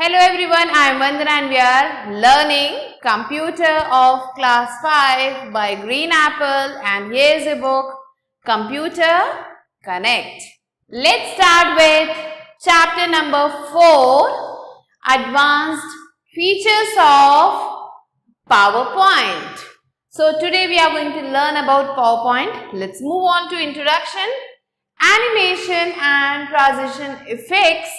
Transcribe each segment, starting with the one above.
Hello everyone, I am Vandana and we are learning Computer of Class 5 by Green Apple, and here is a book, Computer Connect. Let's start with chapter number 4, Advanced Features of PowerPoint. So today we are going to learn about PowerPoint. Let's move on to introduction. Animation and transition effects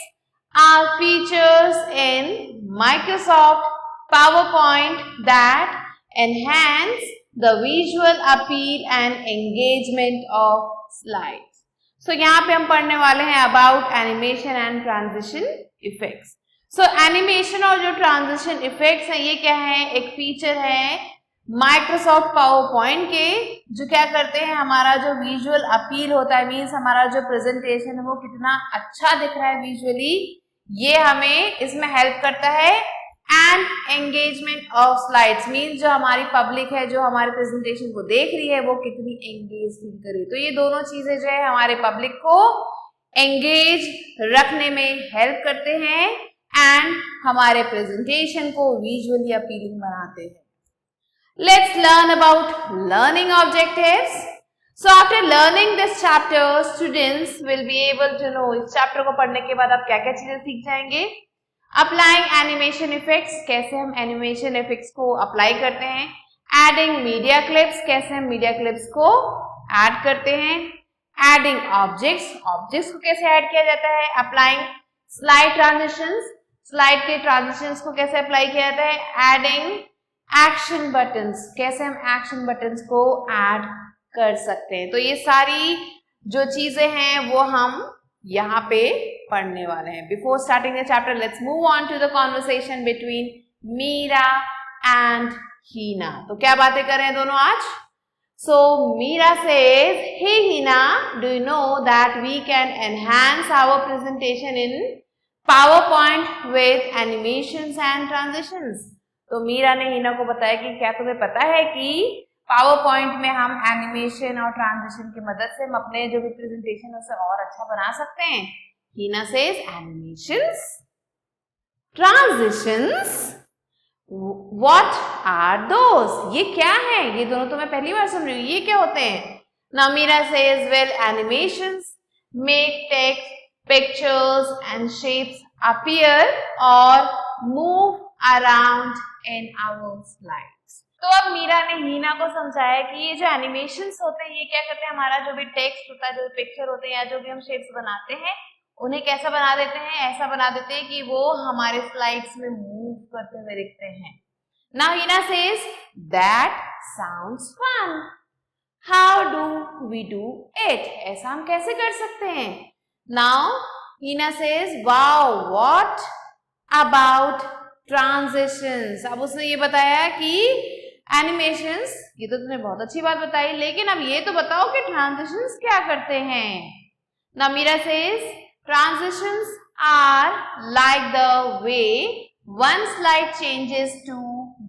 are features in Microsoft PowerPoint that enhance the visual appeal and engagement of slides. So यहाँ पे हम पढ़ने वाले हैं about animation and transition effects. So animation और जो transition effects हैं ये क्या है, एक feature है माइक्रोसॉफ्ट पावरपॉइंट के, जो क्या करते हैं, हमारा जो विजुअल अपील होता है, मीन्स हमारा जो प्रेजेंटेशन है वो कितना अच्छा दिख रहा है विजुअली, ये हमें इसमें हेल्प करता है. And engagement of slides means जो हमारी पब्लिक है, जो हमारे प्रेजेंटेशन को देख रही है, वो कितनी एंगेज फील करे. तो ये दोनों चीजें जो है हमारे पब्लिक को एंगेज रखने में हेल्प करते हैं एंड हमारे प्रेजेंटेशन को विजुअली अपीलिंग बनाते हैं. Let's learn about learning objectives. So after learning this chapter, students will be able to know, इस chapter को पढ़ने के बाद आप क्या क्या चीजें सीख जाएंगे. Applying animation effects, कैसे हम animation effects को apply करते हैं. Adding media clips, कैसे हम media clips को add करते हैं. Adding objects, objects को कैसे add किया जाता है. Applying slide transitions, slide के transitions को कैसे apply किया जाता है. Adding एक्शन बटन्स, कैसे हम एक्शन बटन्स को ऐड कर सकते हैं. तो ये सारी जो चीजें हैं वो हम यहाँ पे पढ़ने वाले हैं. Before starting the chapter let's move on to the conversation between Meera and Heena. तो क्या बातें कर रहे हैं दोनों आज. So Meera says, hey Heena, do you know that we can enhance our presentation in PowerPoint with animations and transitions. तो मीरा ने हीना को बताया कि क्या तुम्हें पता है कि पावर पॉइंट में हम एनिमेशन और ट्रांजिशन की मदद से हम अपने जो भी प्रेजेंटेशन है उसे और अच्छा बना सकते हैं. Heena says, animations, transitions, what are those, ये क्या है. ये दोनों तो मैं पहली बार सुन रही हूँ, ये क्या होते हैं. Now Meera says, well animations make text, pictures and shapes appear और move around in our slides. तो अब मीरा ने हीना को समझाया कि ये जो एनिमेशंस होते हैं ये क्या करते हैं, हमारा जो भी टेक्स्ट होता है, जो भी पिक्चर होते हैं या जो भी हम शेप्स बनाते हैं उन्हें कैसा बना देते हैं, ऐसा बना देते हैं कि वो हमारे स्लाइड्स में मूव करते हुए दिखते हैं. Now Heena says that sounds fun. How do we do it? ऐसा हम कैसे कर सकते हैं. Now Heena says, wow, what about transitions. अब उसने ये बताया कि एनिमेशंस, ये तो तुमने बहुत अच्छी बात बताई, लेकिन अब ये तो बताओ कि ट्रांजिशंस क्या करते हैं. Now Meera says, transitions are like the way one slide changes to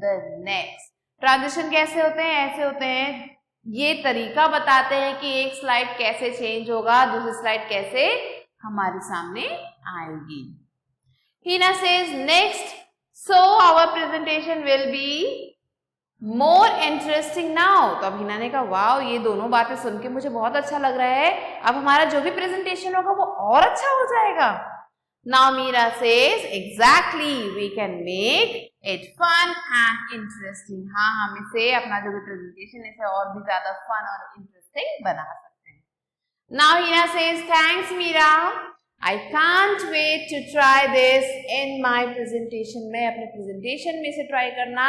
the next. Transition कैसे होते हैं, ऐसे होते हैं, ये तरीका बताते हैं कि एक स्लाइड कैसे चेंज होगा, दूसरी स्लाइड कैसे हमारे सामने आएगी. Heena says, next, so our presentation will be more interesting now. तो अब हीना ने कहा, वाओ, ये दोनों बातें सुन के मुझे बहुत अच्छा लग रहा है, अब हमारा जो भी प्रेजेंटेशन होगा वो और अच्छा हो जाएगा. Now Meera says, exactly, we can make it fun and interesting. हाँ, हम इसे अपना जो भी प्रेजेंटेशन इसे और भी ज्यादा फन और इंटरेस्टिंग बना सकते हैं. Now Hina says, thanks Meera. I can't wait to try this in my presentation. मैं अपने presentation में इसे try करना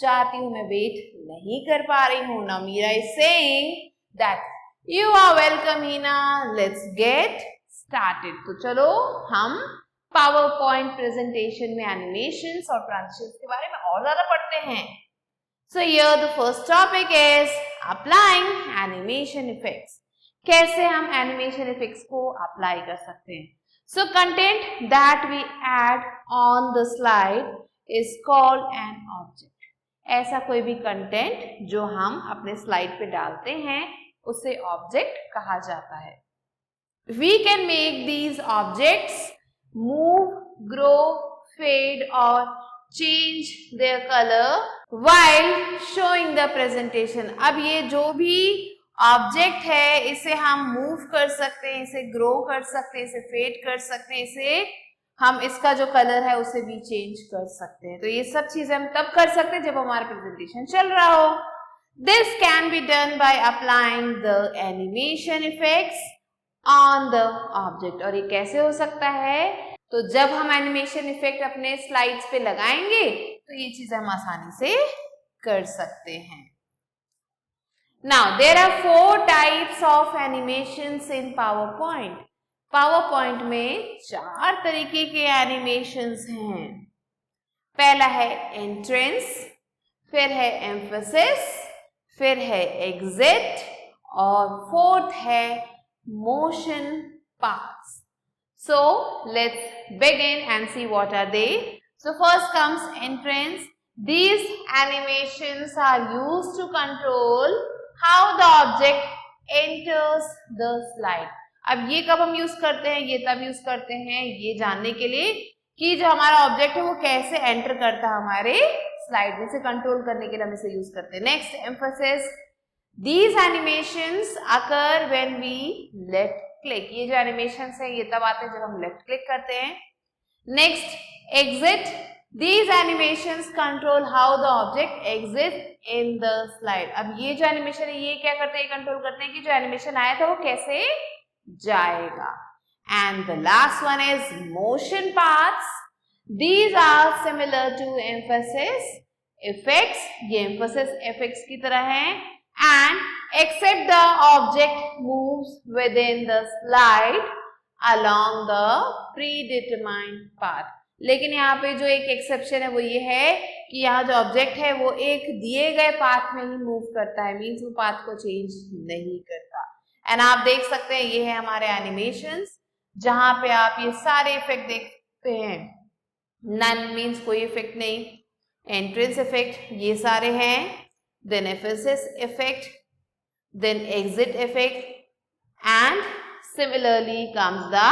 चाहती हूँ, मैं wait नहीं कर पा रही हूँ. Now Meera is saying that you are welcome Hina. Let's get started. तो चलो हम PowerPoint presentation में animations और transitions के बारे में और ज़्यादा पढ़ते हैं. So here the first topic is applying animation effects. कैसे हम एनिमेशन इफेक्ट्स को अप्लाई कर सकते हैं. So content that we add on the slide is called an object. ऐसा कोई भी कंटेंट जो हम अपने स्लाइड पे डालते हैं उसे ऑब्जेक्ट कहा जाता है. We can make these objects move, grow, fade or change their color while showing the presentation. अब ये जो भी ऑब्जेक्ट है इसे हम मूव कर सकते हैं, इसे ग्रो कर सकते हैं, इसे फेड कर सकते हैं, इसे हम इसका जो कलर है उसे भी चेंज कर सकते हैं. तो ये सब चीजें हम तब कर सकते हैं जब हमारा प्रेजेंटेशन चल रहा हो. This can be done by applying the animation effects on the object. और ये कैसे हो सकता है? तो जब हम एनिमेशन इफेक्ट अपने स्लाइड्स पे लगाएंगे तो ये चीजें हम आसानी से कर सकते हैं. Now there are 4 types of animations in PowerPoint. PowerPoint में 4 तरीके के एनिमेशंस हैं. पहला है एंट्रेंस, फिर है एम्फेसिस, फिर है एग्जिट और फोर्थ है motion parts. So let's begin and see what are they. So first comes entrance. These animations are used to control how the object enters the slide. अब ये कब हम यूज करते हैं? ये तब यूज करते हैं ये जानने के लिए कि जो हमारा ऑब्जेक्ट है वो कैसे एंटर करता है हमारे स्लाइड में, से कंट्रोल करने के लिए हम इसे यूज करते हैं. Next emphasis. These animations occur when we left click. ये जो एनिमेशंस है ये तब आते हैं जब हम लेफ्ट क्लिक करते हैं. Next exit. These animations control how the object exits in the slide. अब ये जो एनिमेशन है ये क्या करते हैं? कंट्रोल करते हैं कि जो एनिमेशन आया था वो कैसे जाएगा. And the last one is motion paths. These are similar to emphasis effects. ये emphasis effects की तरह हैं. And except the object moves within the slide along the predetermined path. लेकिन यहाँ पे जो एक एक्सेप्शन है वो ये है कि यहाँ जो ऑब्जेक्ट है वो एक दिए गए पाथ में ही मूव करता है, मीन्स वो पाथ को चेंज नहीं करता. एंड आप देख सकते हैं ये है हमारे एनिमेशंस जहां पे आप ये सारे इफेक्ट देखते हैं. नन मीन्स कोई इफेक्ट नहीं. एंट्रेंस इफेक्ट ये सारे हैं. Then emphasis effect, then exit effect and similarly comes the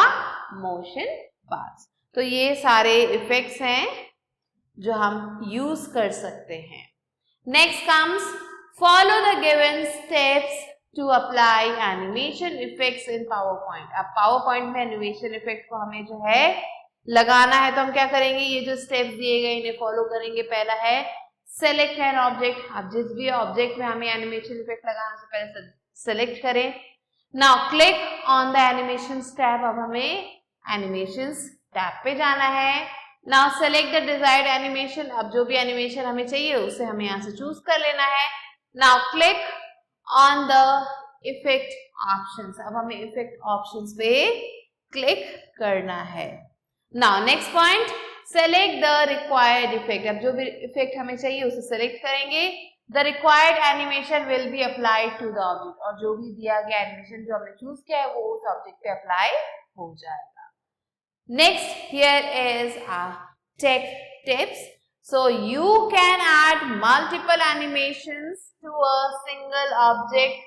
motion paths. तो ये सारे इफेक्ट्स हैं जो हम यूज कर सकते हैं. Next comes follow the given steps to apply animation effects in PowerPoint. अब PowerPoint में एनिमेशन इफेक्ट को हमें जो है लगाना है तो हम क्या करेंगे? ये जो स्टेप्स दिए गए इन्हें फॉलो करेंगे. पहला है सेलेक्ट एन ऑब्जेक्ट. अब जिस भी ऑब्जेक्ट में हमें एनिमेशन इफेक्ट लगाना से पहले सेलेक्ट करें. Now click on the animation tab. अब हमें एनिमेशन टैब पे जाना है. Now select the desired animation. अब जो भी एनिमेशन हमें चाहिए उसे हमें यहाँ से चूज कर लेना है. Now click on the effect options. अब हमें इफेक्ट ऑप्शंस पे क्लिक करना है. Now next point, select the required effect. अब जो भी इफेक्ट हमें चाहिए उसे सेलेक्ट करेंगे. The required animation will be applied to the object. और जो भी दिया गया एनिमेशन जो हमने चूज किया है वो उस ऑब्जेक्ट पे अप्लाई हो जाएगा. Next, here is our tech tips. So you can add multiple animations to a single object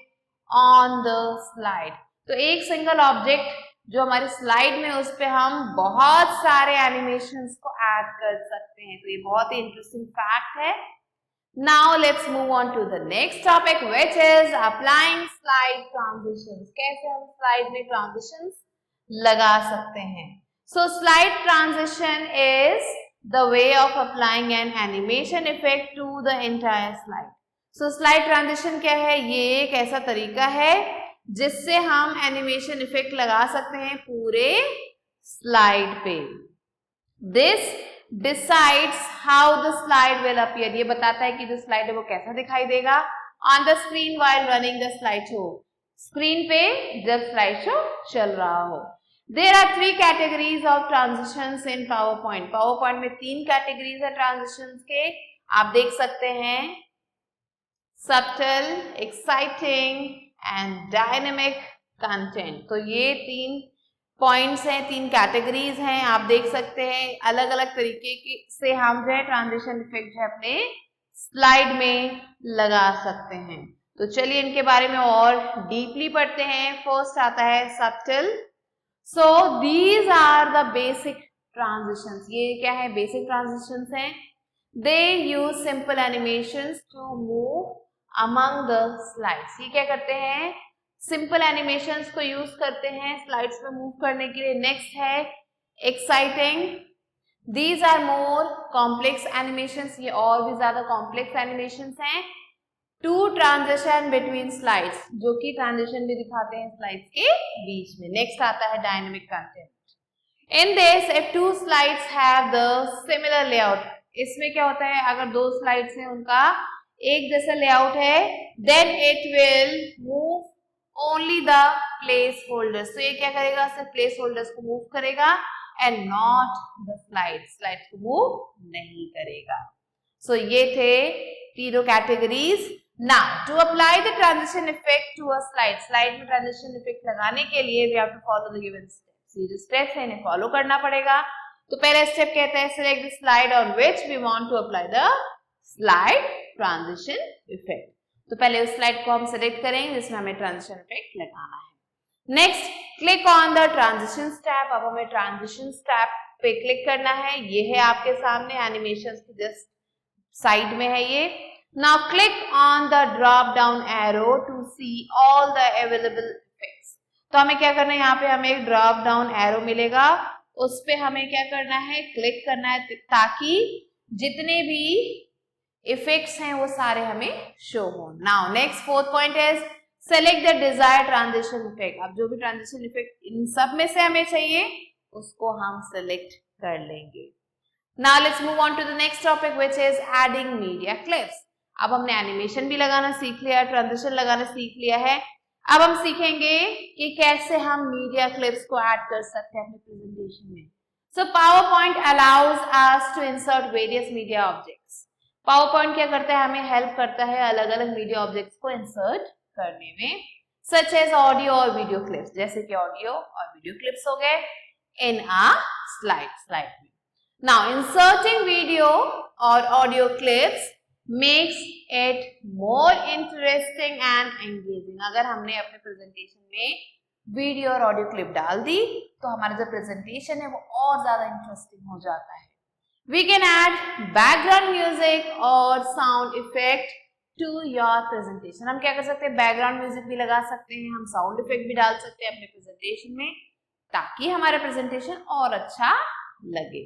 on the slide. तो एक सिंगल ऑब्जेक्ट जो हमारे स्लाइड में उस पे हम बहुत सारे एनिमेशंस को ऐड कर सकते हैं. तो ये बहुत ही इंटरेस्टिंग फैक्ट है. Now let's move on to the next topic, which is applying slide transitions. कैसे हम स्लाइड में ट्रांजिशंस लगा सकते हैं. So slide transition is the way of applying an animation effect to the entire slide. So slide transition क्या है? ये एक ऐसा तरीका है जिससे हम एनिमेशन इफेक्ट लगा सकते हैं पूरे स्लाइड पे. This decides how the slide will appear. ये बताता है कि जो स्लाइड है वो कैसा दिखाई देगा on the screen while running the slideshow. Screen पे जब स्लाइड शो चल रहा हो. There are 3 categories of transitions in PowerPoint. PowerPoint में 3 कैटेगरीज है ट्रांजिशंस के. आप देख सकते हैं subtle, exciting and dynamic content. तो ये 3 पॉइंट्स हैं, 3 कैटेगरीज हैं. आप देख सकते हैं अलग अलग तरीके से हम जो है ट्रांजिशन इफेक्ट जो है अपने स्लाइड में लगा सकते हैं. तो चलिए इनके बारे में और डीपली पढ़ते हैं. फर्स्ट आता है subtle. So these are the basic transitions, ये क्या है, बेसिक ट्रांजिशंस हैं. They use simple animations to move among the slides. ये क्या करते हैं, सिंपल एनिमेशंस को यूज करते हैं स्लाइड्स में मूव करने के लिए. नेक्स्ट है exciting. These are more complex animations, ये और भी ज्यादा कॉम्प्लेक्स एनिमेशंस हैं. टू ट्रांजिशन बिटवीन स्लाइड्स, जो कि ट्रांजिशन भी दिखाते हैं स्लाइड्स के बीच में. नेक्स्ट आता है dynamic content. In this if two slides have the similar layout, इसमें क्या होता है, अगर दो स्लाइड्स हैं उनका एक जैसा लेआउट है, then it will move only the placeholders. तो ये क्या करेगा, सिर्फ प्लेस होल्डर्स को मूव करेगा एंड नॉट द स्लाइड्स को मूव नहीं करेगा. सो ये थे तीनों categories. Now to apply the transition effect to a slide, slide में ट्रांजिशन इफेक्ट लगाने के लिए we have to follow the given steps. ये जो स्टेप्स है इन्हें फॉलो करना पड़ेगा. तो पहला स्टेप कहता है select the slide on which we want to apply the slide transition effect. तो पहले उस स्लाइड को हम सिलेक्ट करेंगे जिसमें हमें ट्रांजिशन इफेक्ट लगाना है. Next click on the transition tab. अब हमें ट्रांजिशन टैब पे क्लिक करना है. ये है आपके सामने एनिमेशंस की जस्ट साइड में है ये. Now click on the drop down arrow to see all the available effects. तो हमें क्या करना है, यहाँ पे हमें एक ड्रॉप डाउन एरो मिलेगा, उस पे हमें क्या करना है, क्लिक करना है ताकि जितने भी इफेक्ट्स हैं वो सारे हमें शो हो. Now next fourth point is select the desired transition effect. अब जो भी ट्रांजिशन इफेक्ट इन सब में से हमें चाहिए उसको हम सेलेक्ट कर लेंगे. Now let's move on to the next topic which is adding media clips. अब हमने एनिमेशन भी लगाना सीख लिया, ट्रांजिशन लगाना सीख लिया है. अब हम सीखेंगे कि कैसे हम मीडिया क्लिप्स को ऐड कर सकते हैं अपने प्रेजेंटेशन में. So PowerPoint allows us to insert various media objects. PowerPoint क्या करता है, हमें हेल्प करता है अलग अलग मीडिया ऑब्जेक्ट्स को इंसर्ट करने में, such as ऑडियो और वीडियो क्लिप्स, जैसे कि ऑडियो और वीडियो क्लिप्स हो गए इन अ स्लाइड में. Now inserting video or audio clips makes it more interesting and engaging. अगर हमने अपने प्रेजेंटेशन में वीडियो और ऑडियो क्लिप डाल दी तो हमारा जो प्रेजेंटेशन है वो और ज्यादा इंटरेस्टिंग हो जाता है. We can add background music or sound effect to your presentation. हम क्या कर सकते हैं, बैकग्राउंड म्यूजिक भी लगा सकते हैं, हम साउंड इफेक्ट भी डाल सकते हैं अपने प्रेजेंटेशन में ताकि हमारा प्रेजेंटेशन और अच्छा लगे.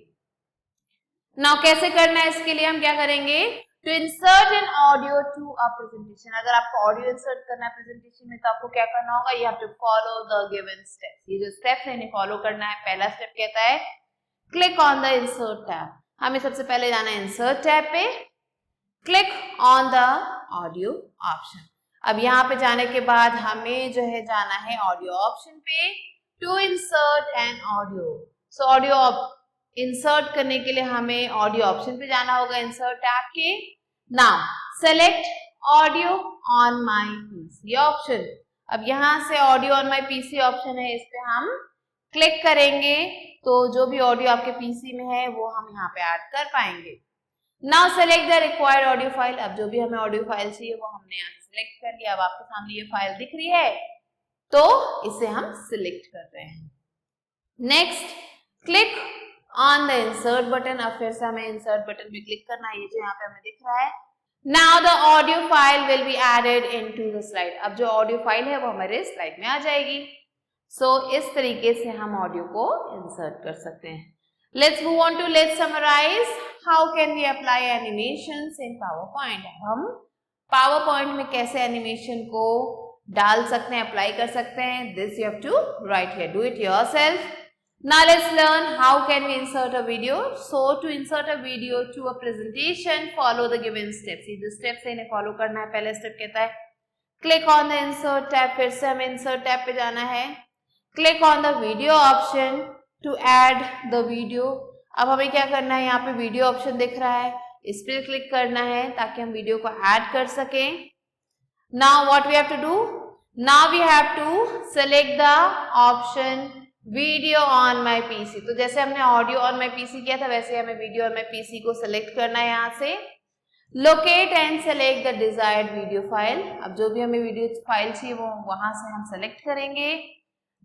नाउ कैसे करना है, इसके लिए हम क्या करेंगे, to insert an audio to a presentation. अगर आपको ऑडियो इंसर्ट करना है प्रेजेंटेशन में तो आपको क्या करना होगा, you have to follow the given steps. ये जो स्टेप्स है इन्हें फॉलो करना है. पहला स्टेप कहता है click on the insert tab. हमें सबसे पहले जाना है इंसर्ट टैब पे, click on the audio option. अब यहाँ पे जाने के बाद हमें जो है जाना है ऑडियो ऑप्शन पे, to insert an audio. So audio insert करने के लिए हमें ऑडियो ऑप्शन पे जाना होगा इंसर्ट टैब के. Now select audio on my PC option. अब यहाँ से audio on my PC option है, इस पे हम क्लिक करेंगे तो जो भी ऑडियो आपके पीसी में है वो हम यहाँ पे ऐड कर पाएंगे. Now select the required audio file. अब जो भी हमें ऑडियो फाइल चाहिए वो हमने यहाँ से सिलेक्ट कर लिया. अब आपके सामने ये फाइल दिख रही है तो इसे हम सिलेक्ट कर रहे हैं. Next click on the insert button. अब फिर से हमें इंसर्ट बटन पे क्लिक करना है, ये जो यहाँ पे हमें दिख रहा है. Now the audio file will be added into the slide. अब जो ऑडियो फाइल है वो हमारे स्लाइड में आ जाएगी. सो इस तरीके से हम ऑडियो को इंसर्ट कर सकते हैं. Let's move on to let's summarise how can we apply animations in PowerPoint. हम पावरपॉइंट में कैसे एनिमेशन को डाल सकते हैं, अप्लाई कर सकते हैं. This you have to write here, do it yourself. Now let's learn how can we insert a video. So to insert a video to a presentation, follow the given steps. ये जो steps है इन्हें follow करना है. पहला step कहता है click on the insert tab. फिर से हमें insert tab पे जाना है. Click on the video option to add the video. अब हमें क्या करना है, यहाँ पे वीडियो ऑप्शन दिख रहा है, इस पे क्लिक करना है ताकि हम वीडियो को ऐड कर सकें. Now what we have to do? Now we have to select the option video on my PC. तो जैसे हमने ऑडियो ऑन माई पीसी किया था वैसे हमें वीडियो ऑन माई पीसी को सिलेक्ट करना है. यहाँ से locate and select the desired video file. अब जो भी हमें वीडियो फाइल चाहिए वो वहां से हम सेलेक्ट करेंगे.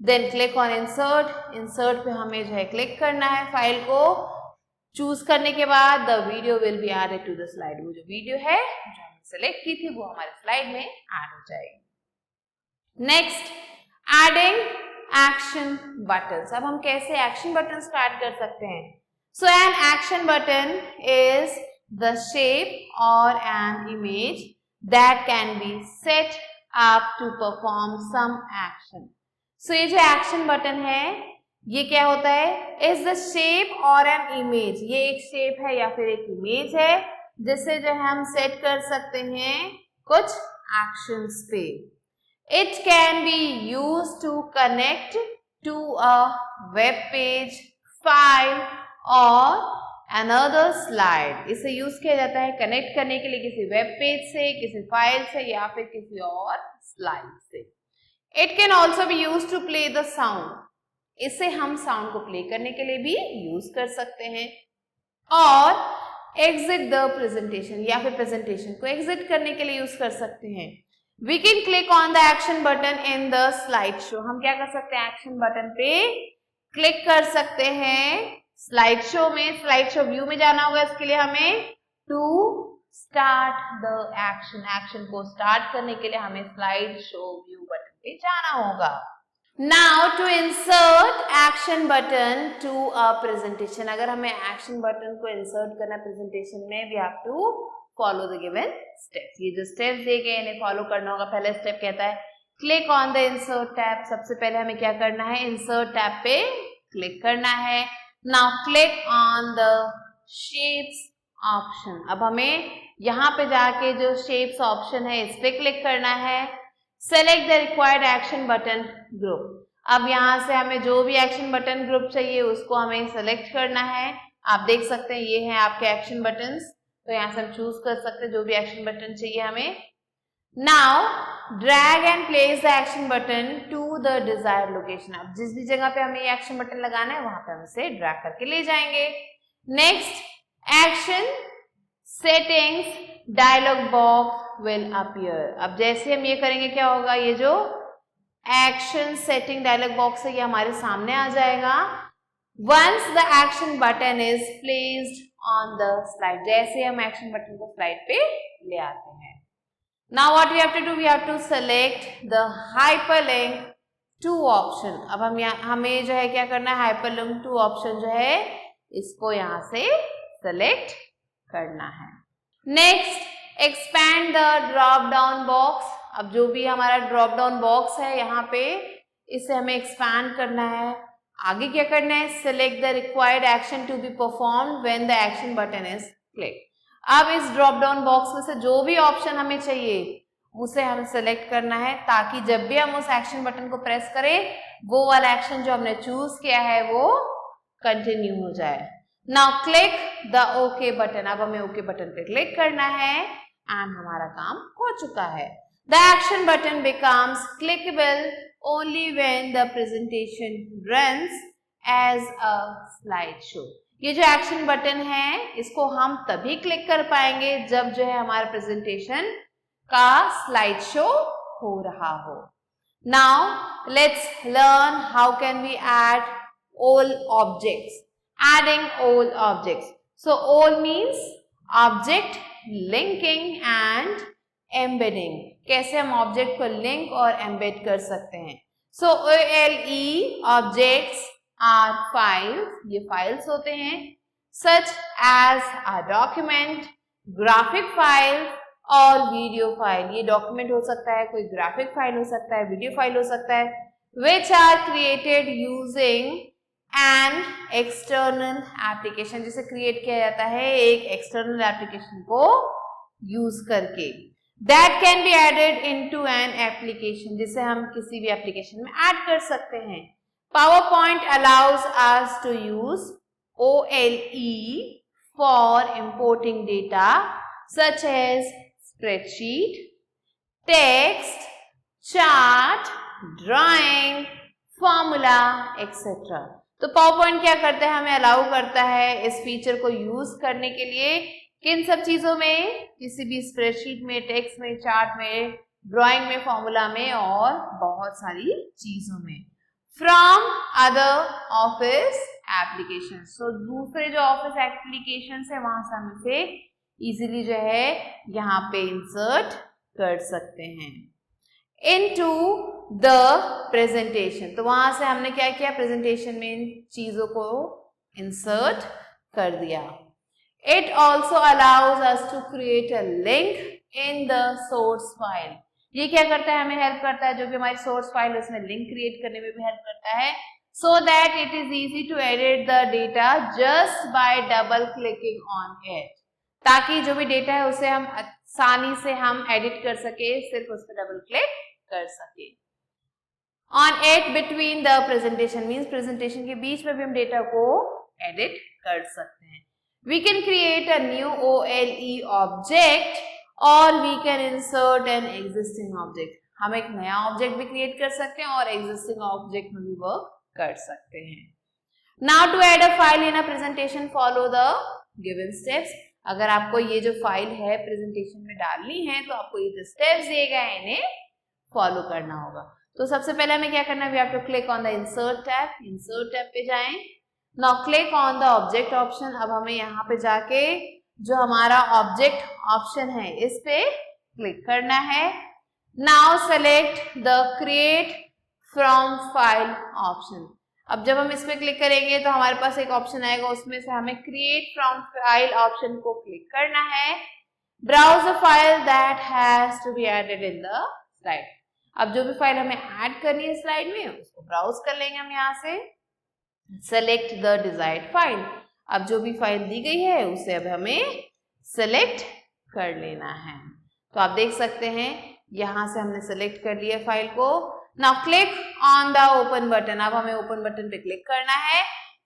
Then click on insert, insert पे हमें जो है क्लिक करना है फाइल को चूज करने के बाद the video will be added to the slide, वो जो वीडियो है जो हमने सेलेक्ट की थी वो हमारे स्लाइड में ऐड हो जाएगी। Next, adding action buttons. अब हम कैसे एक्शन बटन्स को ऐड कर सकते हैं? So an action button is the shape or an image that can be set up to perform some action. So ये जो एक्शन बटन है ये क्या होता है? Is the shape or an image, ये एक शेप है या फिर एक इमेज है जिससे जो है हम सेट कर सकते हैं कुछ एक्शंस पे। It can be use to connect to a web page, file और अनदर स्लाइड। इसे यूज किया जाता है कनेक्ट करने के लिए किसी वेब पेज से, किसी फाइल से या फिर किसी और स्लाइड से। It can also be use to play the sound, इसे हम साउंड को प्ले करने के लिए भी यूज कर सकते हैं। और एग्जिट द प्रेजेंटेशन, या फिर प्रेजेंटेशन को एग्जिट करने के लिए यूज कर सकते हैं। We can click on the action button in the slide show, हम क्या कर सकते हैं? एक्शन बटन पे क्लिक कर सकते हैं स्लाइड शो में। स्लाइड शो व्यू में जाना होगा, इसके लिए हमें to start the action, action को स्टार्ट करने के लिए हमें स्लाइड शो व्यू बटन पे जाना होगा। Now to insert action button to a presentation, अगर हमें action button को insert करना presentation में, we have to follow the given steps। ये जो steps दिए गए इन्हें follow करना होगा। पहला step कहता है click on the insert tab, सबसे पहले हमें क्या करना है? insert tab पे click करना है। Now click on the shapes option, अब हमें यहाँ पे जाके जो shapes option है इस पे click करना है। Select the required action button group, अब यहाँ से हमें जो भी एक्शन बटन ग्रुप चाहिए उसको हमें सेलेक्ट करना है। आप देख सकते हैं ये हैं आपके एक्शन बटन्स, तो यहाँ से हम चूज कर सकते हैं जो भी एक्शन बटन चाहिए हमें। Now drag and place the action button to the desired location, अब जिस भी जगह पे हमें ये एक्शन बटन लगाना है वहां पे हम इसे ड्रैग करके ले जाएंगे। Next, action settings dialog box will appear, अब जैसे हम ये करेंगे क्या होगा? ये जो एक्शन सेटिंग डायलॉग बॉक्स है ये हमारे सामने आ जाएगा। Once the action button is placed on the slide, जैसे हम एक्शन बटन को स्लाइड पे ले आते हैं। Now what we have to do, we have to select the hyperlink to option, अब हमें जो है क्या करना है? हाइपरलिंक टू ऑप्शन जो है इसको यहाँ से सेलेक्ट करना है। Next, expand the drop down box, अब जो भी हमारा ड्रॉप डाउन बॉक्स है यहाँ पे इसे हमें एक्सपैंड करना है। आगे क्या करना है? Select the required action to be performed when the action button is click, अब इस ड्रॉप डाउन बॉक्स में से जो भी ऑप्शन हमें चाहिए उसे हमें सेलेक्ट करना है ताकि जब भी हम उस एक्शन बटन को प्रेस करें वो वाला एक्शन जो हमने चूज किया है वो कंटिन्यू हो जाए। Now click the okay button, अब हमें ओके बटन पे क्लिक करना है एंड हमारा काम हो चुका है। The action button becomes clickable only when the presentation runs as a slideshow। ये जो एक्शन बटन है इसको हम तभी क्लिक कर पाएंगे जब जो है हमारा प्रेजेंटेशन का स्लाइड शो हो रहा हो। Now let's learn how can we add all objects. Adding all objects. So all means object linking and embedding, कैसे हम ऑब्जेक्ट को लिंक और एम्बेड कर सकते हैं। So OLE objects are files, ये फाइल्स होते हैं, such as a document, graphic file और वीडियो फाइल। ये डॉक्यूमेंट हो सकता है, कोई ग्राफिक फाइल हो सकता है, वीडियो फाइल हो सकता है, which are created using an external application, जिसे क्रिएट किया जाता है एक एक्सटर्नल एप्लीकेशन को यूज करके। That can be added into an application, जिसे हम किसी भी एप्लीकेशन में ऐड कर सकते हैं। PowerPoint allows us to use OLE for importing data such as spreadsheet, text, chart, drawing, formula, etc. तो PowerPoint क्या करता है? हमें अलाउ करता है इस फीचर को यूज करने के लिए किन सब चीजों में? किसी भी स्प्रेडशीट में, टेक्स्ट में, चार्ट में, ड्राइंग में, फॉर्मूला में और बहुत सारी चीजों में। from other office applications. So दूसरे जो office applications है वहां से हम इसे easily जो है यहाँ पे insert कर सकते हैं. Into the presentation, तो वहां से हमने क्या किया, presentation में इन चीजों को insert कर दिया. It also allows us to create a link in the source file. ये क्या करता है, हमें हेल्प करता है, जो भी हमारी सोर्स फाइल है उसमें लिंक क्रिएट करने में भी हेल्प करता है, so that it is easy to edit the data just by double clicking on it. ताकि जो भी डेटा है उसे हम आसानी से हम एडिट कर सके, सिर्फ उस पर डबल क्लिक कर सके. On it between the presentation means presentation के बीच में भी हम डेटा को एडिट कर सकते हैं. We can create a new OLE object और we can insert an existing object. हम एक नया ऑब्जेक्ट भी क्रिएट कर सकते हैं और एग्जिस्टिंग ऑब्जेक्ट में भी वर्क कर सकते हैं. Now to add a file in a presentation, follow the given steps. अगर आपको ये जो फाइल है प्रेजेंटेशन में डालनी है तो आपको ये जो स्टेप्स दिए गए हैं इन्हें फॉलो करना होगा. तो सबसे पहले हमें क्या करना है, we have to click on the insert tab. Insert tab पे जाएं. Now click on the object option. अब हमें यहाँ पे जाके जो हमारा ऑब्जेक्ट ऑप्शन है इस पे क्लिक करना है. Now select the create from file option. अब जब हम इस पे क्लिक करेंगे तो हमारे पास एक ऑप्शन आएगा, उसमें से हमें क्रिएट फ्रॉम फाइल ऑप्शन को क्लिक करना है. Browse the file that has to be added in the slide. अब जो भी फाइल हमें ऐड करनी है स्लाइड में उसको ब्राउज कर लेंगे हम यहाँ से. Select the desired file. अब जो भी फाइल दी गई है उसे अब हमें सेलेक्ट कर लेना है. तो आप देख सकते हैं यहाँ से हमने सेलेक्ट कर लिया फाइल को. Now click on the open button. अब हमें ओपन बटन पे क्लिक करना है.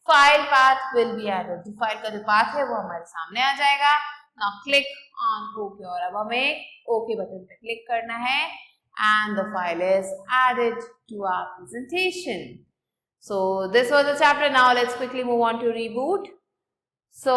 File path will be added. जो फाइल का जो पाथ है वो हमारे सामने आ जाएगा. Now click on okay. और अब हमें ओके बटन पे क्लिक करना है and the file is added to our presentation. So this was the chapter. Now let's quickly move on to reboot. So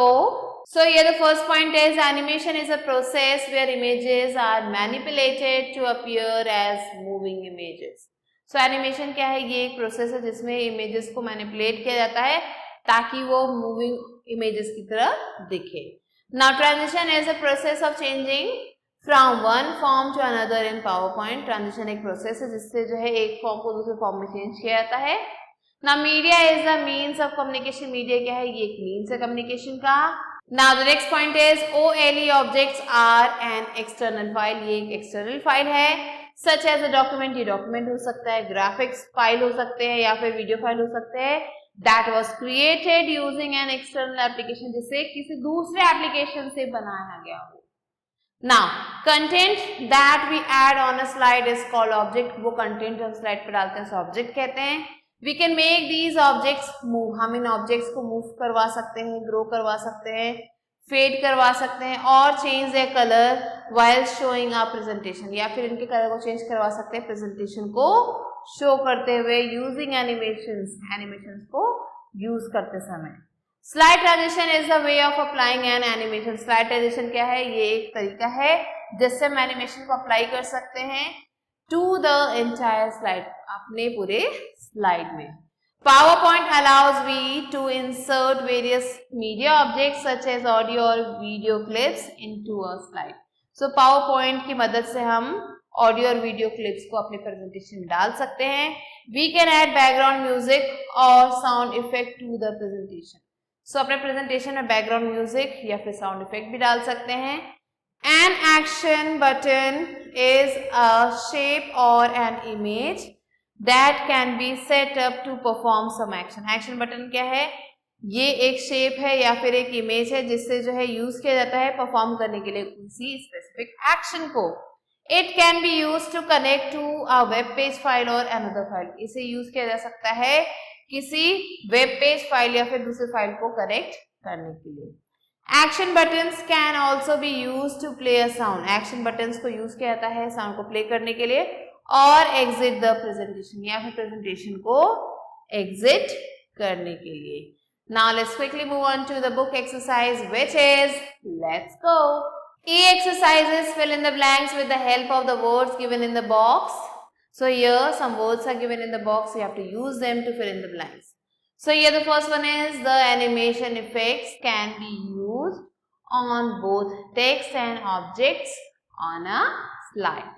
here the first point is animation is a process where images are manipulated to appear as moving images. So animation क्या है, ये एक process है जिसमें images को manipulate किया जाता है ताकि वो मूविंग इमेजेस की तरह दिखे. Now transition is a process of changing from one form to another in PowerPoint. Transition एक प्रोसेस है जिससे जो है एक फॉर्म को दूसरे फॉर्म में चेंज किया जाता है. Now media is the means of communication. Media क्या है, ये एक मीन्स है कम्युनिकेशन का. Now the next point is OLE objects are an external file. ये एक एक्सटर्नल फाइल है. Such as a document, ये डॉक्यूमेंट हो सकता है, ग्राफिक्स फाइल हो सकते हैं या फिर वीडियो फाइल हो सकते हैं. That was created using an external application, जिसे किसी दूसरे एप्लीकेशन से बनाया गया हो. Now content that we add on a slide is called object. वो कंटेंट हम स्लाइड पर डालते हैं उसे ऑब्जेक्ट कहते हैं. We can make these objects move. हम इन ऑब्जेक्ट्स को मूव करवा सकते हैं, ग्रो करवा सकते हैं, फेड करवा सकते हैं और change their colour while showing our presentation. या फिर इनके कलर को चेंज करवा सकते हैं प्रेजेंटेशन को शो करते हुए यूजिंग एनिमेशंस को यूज करते समय. Slide transition is the way of applying N animation. Slide transition क्या है, ये एक तरीका है जिससे हम एनिमेशन को अप्लाई कर सकते हैं टू द एंटायर स्लाइड, अपने पूरे स्लाइड में. PowerPoint allows we to insert various media objects such as audio or video clips into a slide. So PowerPoint की मदद से हम ऑडियो और वीडियो क्लिप्स को अपने प्रेजेंटेशन में डाल सकते हैं. We can add background music or sound effect to the presentation. So अपने प्रेजेंटेशन में बैकग्राउंड म्यूजिक या फिर साउंड इफेक्ट भी डाल सकते हैं. An action button is a shape or an image that can be set up to perform some action. Action button क्या है, ये एक शेप है या फिर एक इमेज है जिससे जो है यूज किया जाता है परफॉर्म करने के लिए किसी स्पेसिफिक एक्शन को. It can be used to connect to a web page file or another file. इसे यूज किया जा सकता है किसी वेब पेज फाइल या फिर दूसरे फाइल को कनेक्ट करने के लिए. Action buttons can also be use to play a sound. Action buttons को यूज किया जाता है साउंड को प्ले करने के लिए और एग्जिट द प्रेजेंटेशन या फिर प्रेजेंटेशन को एग्जिट करने के लिए. Now let's quickly move on to the book exercise which is let's go. E exercises fill in the blanks with the help of the words given in the box. So here some words are given in the box. You have to use them to fill in the blanks. So here the first one is the animation effects can be used on both text and objects on a slide.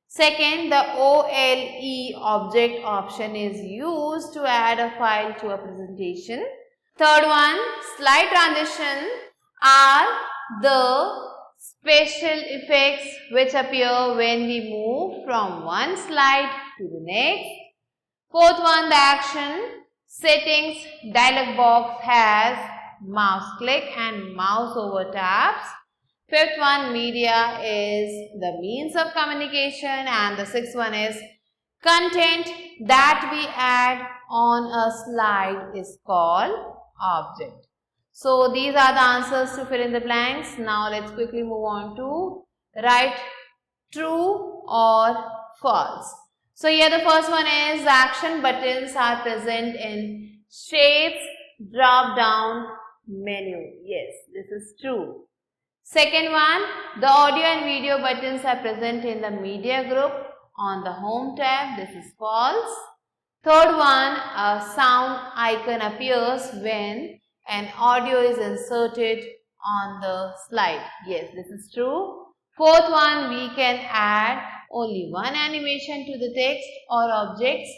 Second, the OLE object option is used to add a file to a presentation. Third one, slide transition are the special effects which appear when we move from one slide to the next. Fourth one, the action settings dialog box has mouse click and mouse over tabs. Fifth one, media is the means of communication, and the sixth one is content that we add on a slide is called object. So these are the answers to fill in the blanks. Now let's quickly move on to write true or false. So here the first one is the action buttons are present in shapes drop down menu. Yes, this is true. Second one, the audio and video buttons are present in the media group on the home tab. This is false. Third one, a sound icon appears when an audio is inserted on the slide. Yes, this is true. Fourth one, we can add only one animation to the text or objects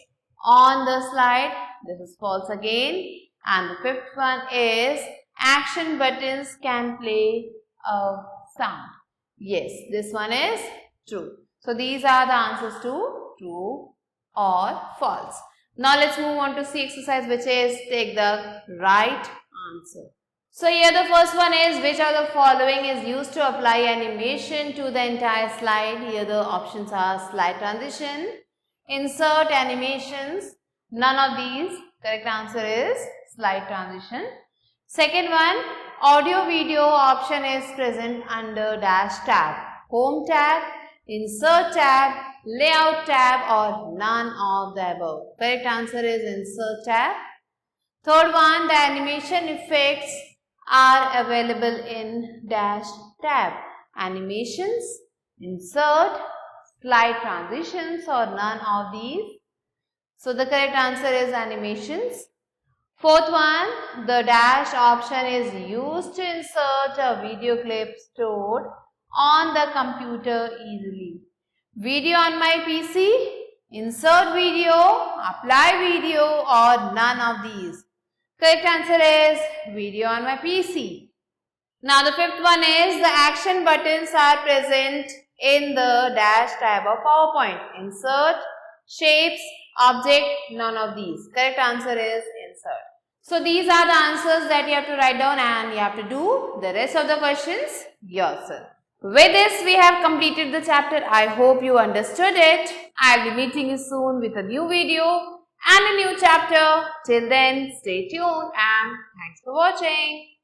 on the slide. This is false again. And the fifth one is action buttons can play a sound. Yes, this one is true. So these are the answers to true or false. Now let's move on to C exercise, which is take the right answer. So here the first one is which of the following is used to apply animation to the entire slide. Here the options are slide transition, insert animations. None of these. Correct answer is slide transition. Second one, audio video option is present under dash tab, home tab, insert tab, layout tab, or none of the above. Correct answer is insert tab. Third one, the animation effects are available in dash tab, animations, insert, slide transitions, or none of these. So the correct answer is animations. Fourth one, the dash option is used to insert a video clip stored on the computer easily. Video on my PC, insert video, apply video, or none of these. Correct answer is video on my PC. Now the fifth one is the action buttons are present in the dash tab of PowerPoint. Insert, shapes, object, none of these. Correct answer is insert. So these are the answers that you have to write down and you have to do the rest of the questions yourself. With this, we have completed the chapter. I hope you understood it. I will be meeting you soon with a new video and a new chapter. Till then, stay tuned and thanks for watching.